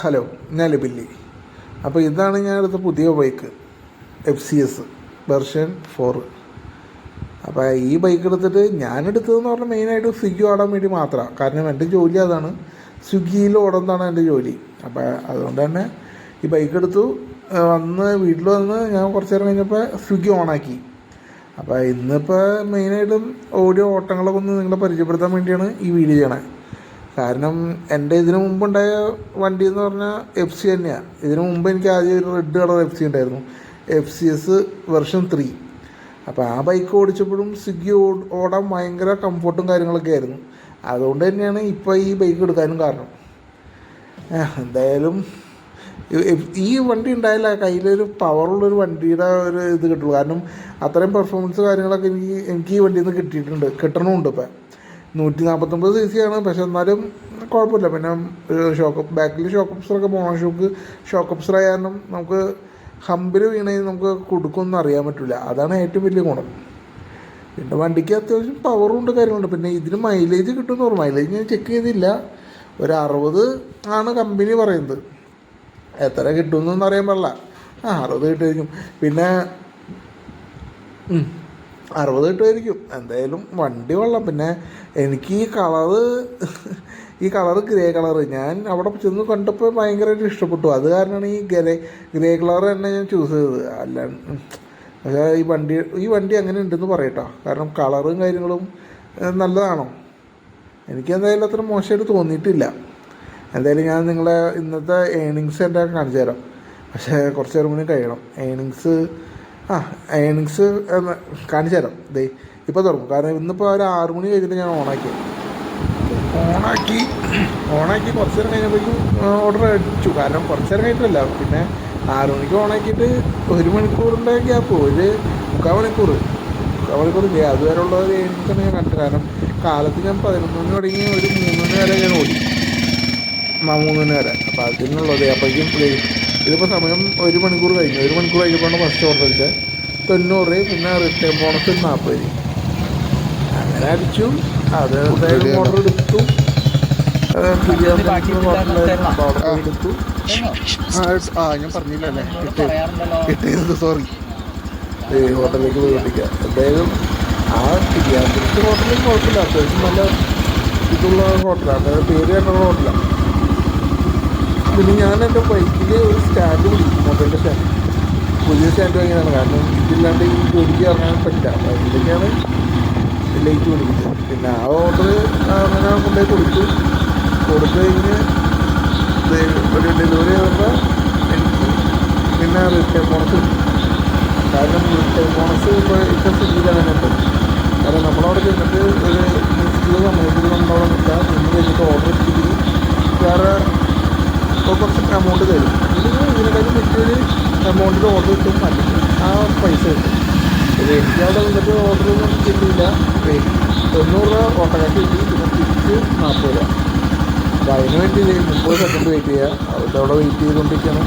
Hello, ഞാൻ ലിബില്ലി. അപ്പോൾ ഇതാണ് ഞാൻ എടുത്ത പുതിയ ബൈക്ക്, FCS വെർഷൻ 4. അപ്പോൾ ഈ ബൈക്ക് എടുത്തിട്ട് ഞാനെടുത്തതെന്ന് പറഞ്ഞാൽ മെയിനായിട്ട് സ്വിഗ്ഗി ഓടാൻ വേണ്ടി മാത്രമാണ്. കാരണം എൻ്റെ ജോലി അതാണ്, സ്വിഗ്ഗിയിൽ ഓടുന്നതാണ് എൻ്റെ ജോലി. അപ്പോൾ അതുകൊണ്ട് തന്നെ ഈ ബൈക്ക് എടുത്തു. വീട്ടിൽ വന്ന് ഞാൻ കുറച്ച് നേരം കഴിഞ്ഞപ്പോൾ സ്വിഗ്ഗി ഓണാക്കി. അപ്പോൾ ഇന്നിപ്പോൾ മെയിനായിട്ടും ഓടിയ ഓട്ടങ്ങളൊക്കെ ഒന്ന് നിങ്ങളെ പരിചയപ്പെടുത്താൻ വേണ്ടിയാണ് ഈ വീഡിയോ ചെയ്യണത്. കാരണം എൻ്റെ ഇതിനു മുമ്പുണ്ടായ വണ്ടി എന്ന് പറഞ്ഞാൽ FC തന്നെയാണ്. ഇതിനു മുമ്പ് എനിക്ക് ആദ്യം ഒരു റെഡ് കളർ FC ഉണ്ടായിരുന്നു, FCS വെർഷൻ 3. അപ്പോൾ ആ ബൈക്ക് ഓടിച്ചപ്പോഴും സ്വിഗ്ഗി ഓടാൻ ഭയങ്കര കംഫർട്ടും കാര്യങ്ങളൊക്കെ ആയിരുന്നു. അതുകൊണ്ട് തന്നെയാണ് ഇപ്പോൾ ഈ ബൈക്ക് എടുക്കാനും കാരണം. എന്തായാലും ഈ വണ്ടി ഉണ്ടായാലേ കയ്യിലൊരു പവറുള്ളൊരു വണ്ടിയുടെ ഒരു ഇത് കിട്ടുള്ളൂ. കാരണം അത്രയും പെർഫോമൻസ് കാര്യങ്ങളൊക്കെ എനിക്ക് ഈ വണ്ടിയിൽ നിന്ന് കിട്ടണമുണ്ട്. ഇപ്പം 149 cc ആണ്, പക്ഷെ എന്നാലും കുഴപ്പമില്ല. പിന്നെ ബാക്കിൽ ഷോക്കപ്സറൊക്കെ ഷോക്കപ്സർ ആയ കാരണം നമുക്ക് ഹമ്പിൽ വീണതിന് നമുക്ക് കൊടുക്കുമെന്ന് അറിയാൻ പറ്റില്ല. അതാണ് ഏറ്റവും വലിയ ഗുണം. പിന്നെ വണ്ടിക്ക് അത്യാവശ്യം പവറും ഉണ്ട്, കാര്യങ്ങളുണ്ട്. പിന്നെ ഇതിന് മൈലേജ് കിട്ടുമെന്ന് പറഞ്ഞു. മൈലേജ് ഞാൻ ചെക്ക് ചെയ്തില്ല. ഒരു 60 ആണ് കമ്പനി പറയുന്നത്. എത്ര കിട്ടുമെന്നൊന്നും അറിയാൻ പാടില്ല. 60 കിട്ടുമായിരിക്കും. പിന്നെ 60 കിട്ടുമായിരിക്കും എന്തായാലും. വണ്ടി കൊള്ളാം. പിന്നെ എനിക്ക് ഈ കളറ് ഗ്രേ കളറ് ഞാൻ അവിടെ ചെന്ന് കണ്ടപ്പോൾ ഭയങ്കരമായിട്ട് ഇഷ്ടപ്പെട്ടു. അത് കാരണമാണ് ഈ ഗ്രേ കളർ തന്നെ ഞാൻ ചൂസ് ചെയ്തത്. പക്ഷേ ഈ വണ്ടി അങ്ങനെ ഉണ്ടെന്ന് പറയട്ടോ. കാരണം കളറും കാര്യങ്ങളും നല്ലതാണോ, എനിക്ക് എന്തായാലും അത്ര മോശമായിട്ട് തോന്നിയിട്ടില്ല. എന്തായാലും ഞാൻ നിങ്ങളെ ഇന്നത്തെ ഏണിങ്സ് എൻ്റെ കാണിച്ചു തരാം. പക്ഷേ കുറച്ച് നേരം മുന്നേ കഴിയണം. ഏണിങ്സ് കാണിച്ചു തരാം. ഇപ്പോൾ തുറക്കും. കാരണം ഇന്നിപ്പോൾ ഒരു 6 മണി കഴിഞ്ഞിട്ട് ഞാൻ ഓണാക്കി കുറച്ച് നേരം കഴിഞ്ഞപ്പോഴേക്കും ഓർഡർ അടിച്ചു. കാരണം കുറച്ച് നേരം കഴിഞ്ഞിട്ടല്ല, പിന്നെ 6 മണിക്ക് ഓണാക്കിയിട്ട് 1 മണിക്കൂറിൻ്റെ ഗ്യാപ്പ്, ഒരു മുക്കാൽ മണിക്കൂർ അതുവരെയുള്ള ഒരു ഏണിങ്സാണ് ഞാൻ കണ്ടത്. കാരണം കാലത്ത് ഞാൻ 11 മണി തുടങ്ങി ഒരു 3 മണി വരെ ഞാൻ ഓടി, 3 മണി വരെ. അപ്പോൾ അതിനുള്ളത് അപ്പോഴേക്കും ഇതിപ്പോൾ സമയം 1 മണിക്കൂർ കഴിഞ്ഞു. 1 മണിക്കൂർ കഴിഞ്ഞപ്പോഴാണ് ഫസ്റ്റ് ഓർഡർ അടിച്ചത്. 90, പിന്നെ റിട്ടേൺ ബോണസ് 40. അങ്ങനെ അടിച്ചു. അത് എന്തായാലും ഓർഡർ എടുത്തു. എടുത്തു. ഞാൻ പറഞ്ഞില്ലല്ലേ കിട്ടിയത്, സോറി. ഹോട്ടലിലേക്ക് പോയി ഓടിക്കുക. എന്തായാലും ആ തിരിയാതിരിച്ച ഹോട്ടലിൽ കുഴപ്പമില്ല, അത്യാവശ്യം നല്ല ഇതുള്ള ഹോട്ടലാണ്. അതായത് പേര് കേട്ടുള്ള ഹോട്ടലാണ്. പിന്നെ ഞാൻ എൻ്റെ ബൈക്കിൽ ഒരു സ്റ്റാൻഡ് പിടിക്കും, മൊബൈലിൻ്റെ സ്റ്റാൻഡ്. പുതിയ സ്റ്റാൻഡ് വാങ്ങിയതാണ്. കാരണം ഇതില്ലാണ്ട് ഈ ജോലിക്ക് ഇറങ്ങാൻ പറ്റില്ല. അപ്പോൾ ഇതിലേക്കാണ് ലൈറ്റ് പിടിക്കുന്നത്. പിന്നെ ആ ഓർഡർ അങ്ങനെ കൊണ്ടുപോയി കൊടുത്തു കഴിഞ്ഞ് ഒരു ഡെലിവറി ചെയ്യുമ്പോൾ എനിക്ക് പിന്നെ റിട്ടേൺ ബോണസ് കിട്ടും. കാരണം റിട്ടേൺ ബോണസ് ഇപ്പോൾ സ്വിഗ്ഗിയിലാണ് ഉണ്ട്. കാരണം നമ്മളവിടെ ചെന്നിട്ട് ഒരു നിശ്ചിത സമയത്തിൽ നമ്മളവിടെ നിൽക്കുക. നിന്ന് കഴിഞ്ഞിട്ട് ഓർഡർ എടുത്തിട്ട് വേറെ കുറച്ച് എമൗണ്ട് തരും. ഇതിനെക്കാളും വലിയൊരു എമൗണ്ടിൽ ഓർഡർ കിട്ടും, അല്ലെങ്കിൽ ആ പൈസ കിട്ടും. എനിക്ക് അവിടെ വന്നിട്ട് ഓർഡറൊന്നും കിട്ടിയില്ല. 90 രൂപ ഓട്ടോക്കാർക്ക് കിട്ടി. പിന്നെ തിരിച്ച് 40 രൂപ. അപ്പോൾ അതിന് വേണ്ടി 30 സെക്കൻഡ് വെയിറ്റ് ചെയ്യുക. അവിടെ വെയിറ്റ് ചെയ്തുകൊണ്ടിരിക്കണം.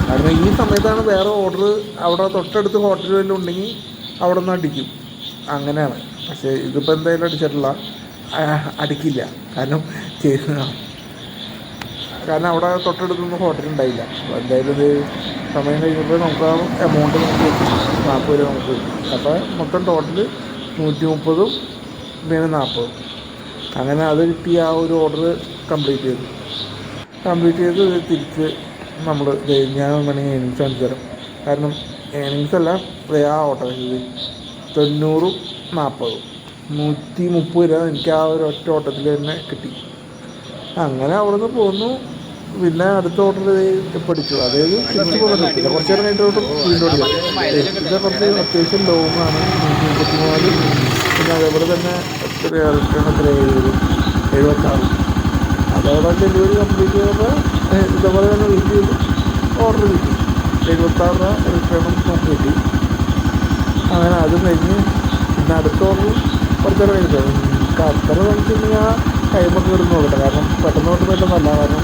കാരണം ഈ സമയത്താണ് വേറെ ഓർഡർ അവിടെ തൊട്ടടുത്ത് ഹോട്ടൽ വല്ലതും ഉണ്ടെങ്കിൽ അവിടെ നിന്ന് അടിക്കും. അങ്ങനെയാണ്. പക്ഷേ ഇതിപ്പോൾ എന്തായാലും അടിക്കില്ല. കാരണം അവിടെ തൊട്ടടുത്തൊന്നും ഹോട്ടൽ ഉണ്ടായില്ല. അപ്പോൾ എന്തായാലും ഇത് സമയം കഴിഞ്ഞപ്പോൾ നമുക്ക് ആ എമൗണ്ട് നമുക്ക് 40 രൂപ നമുക്ക് കിട്ടും. അപ്പോൾ മൊത്തം ടോട്ടൽ 130, പിന്നെ 40. അങ്ങനെ അത് കിട്ടി. ആ ഒരു ഓർഡർ കംപ്ലീറ്റ് ചെയ്ത് തിരിച്ച് നമ്മൾ ഞാൻ വേണമെങ്കിൽ ഏണിങ്സ് കാണിച്ചു തരാം. കാരണം ഏണിങ്സ് അല്ല, ആ ഓട്ടോ 90, 40, 130 രൂപ എനിക്ക് ആ ഒരു ഒറ്റ ഓട്ടത്തിൽ തന്നെ കിട്ടി. അങ്ങനെ അവിടെ നിന്ന് പോന്നു. പിന്നെ അടുത്ത ഓർഡർ പഠിച്ചു. അതായത് തിരിച്ചു പോകുന്നുണ്ട്. പിന്നെ കുറച്ച് നേരം കഴിഞ്ഞിട്ട് വീണ്ടും ഓടിക്കാം. ഇത് കുറച്ച് അത്യാവശ്യം ലോങ്ങാണ്, 134. പിന്നെ അതേപോലെ തന്നെ റിട്ടേൺ 76. അതോടെ ഡെലിവറി കംപ്ലീറ്റ് ചെയ്തപ്പോൾ ഇതേപോലെ തന്നെ വെയിറ്റ് ചെയ്ത് ഓർഡർ കിട്ടി. 76 രൂപ റിട്ടേണും നമുക്ക് കിട്ടി. അങ്ങനെ അതും കഴിഞ്ഞ് പിന്നെ അടുത്ത ഓർഡർ കുറച്ച് നേരം കഴിഞ്ഞിട്ട് അത്ര കഴിച്ചിട്ടുണ്ടെങ്കിൽ ആ ടൈമൊക്കെ കിടന്ന് നോക്കട്ടെ. കാരണം പെട്ടെന്ന് പെട്ടെന്നല്ല. കാരണം